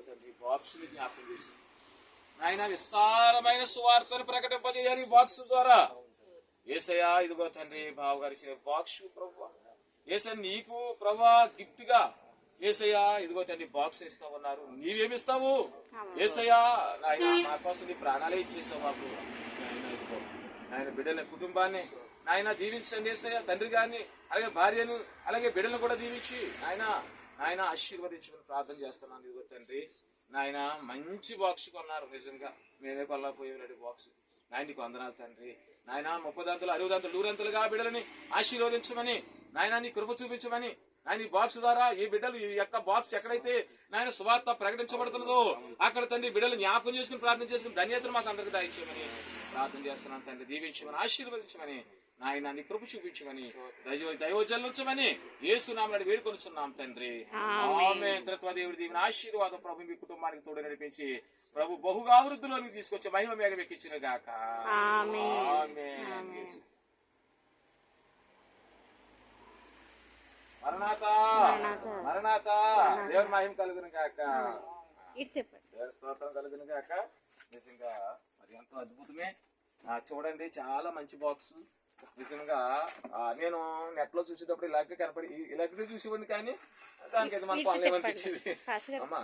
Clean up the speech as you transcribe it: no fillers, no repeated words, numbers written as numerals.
తండ్రి బాక్స్ ని జ్ఞాపకం చేసుకుని ఆయన విస్తారమైన సువార్తను ప్రకటింపజేయాలి ఈ బాక్స్ ద్వారా. యేసయ్యా ఇదిగో తండ్రి బావగారు ఇచ్చిన బాక్స్ ప్రభు యేసయ్య నీకు ప్రభా గిఫ్ట్ గా యేసయ్యా ఇదిగో తండ్రి బాక్స్ ఇస్తావు అన్నారు. నీవేమిస్తావు యేసయ్యా? ఆయన మా కోసం నీ ప్రాణాలే ఇచ్చేసావు మాకు. ఆయన ఇదిగో ఆయన బిడ్డల కుటుంబాన్ని నాయన దీవించండి యేసయ్య. తండ్రి గారిని అలాగే భార్యను అలాగే బిడ్డలను కూడా దీవించి ఆయన ఆశీర్వదించమని ప్రార్థన చేస్తున్నాను. ఇదిగో తండ్రి నాయన మంచి బాక్స్ కొన్నారు. నిజంగా మేమే కొల్లాపోయేవాడి బాక్స్. నాయనకి వందనాలు తండ్రి. నాయన 30 దంతలు 60 దంతలు 100 దంతలుగా బిడ్డలని ఆశీర్వదించమని నాయన నీ కృప చూపించమని ఆయన ఈ బాక్స్ ద్వారా ఈ బిడ్డలు ఈ యొక్క బాక్స్ ఎక్కడైతే నాయన సువార్త ప్రకటించబడుతున్నదో అక్కడ తండ్రి బిడ్డలు జ్ఞాపకం చేసుకుని ప్రార్థన చేసుకుని ధన్యతను మాకు అందరికి దయచేయమని ప్రార్థన చేస్తున్నాను తండ్రి. దీవించమని ఆశీర్వదించమని నాయన నీ కృప చూపించమని దైవజనుంచమని యేసునామమున వేడుకొనుచున్నాం తండ్రి. ఆమేన్. త్రిత్వదేవుడి దీవెన ఆశీర్వాదం ప్రభు మీ కుటుంబానికి తోడు నడిపించి ప్రభు బహుగా వృద్ధిలోకి తీసుకొచ్చే మహిమ మేఘం ఎక్కించును గాక. ఆమేన్. మరణాత మరణాత దేవుని మహిమ కలుగును గాక. దేవుని స్తోత్రం కలుగును గాక. నిజంగా మరి ఎంతో అద్భుతమే. చూడండి చాలా మంచి బాక్స్. నిజంగా నేను నెట్ లో చూసేటప్పుడు ఇలాగే కనపడి ఇలాగే చూసేవాడిని కానీ దానికైతే మనకు అనిపించింది అమ్మా.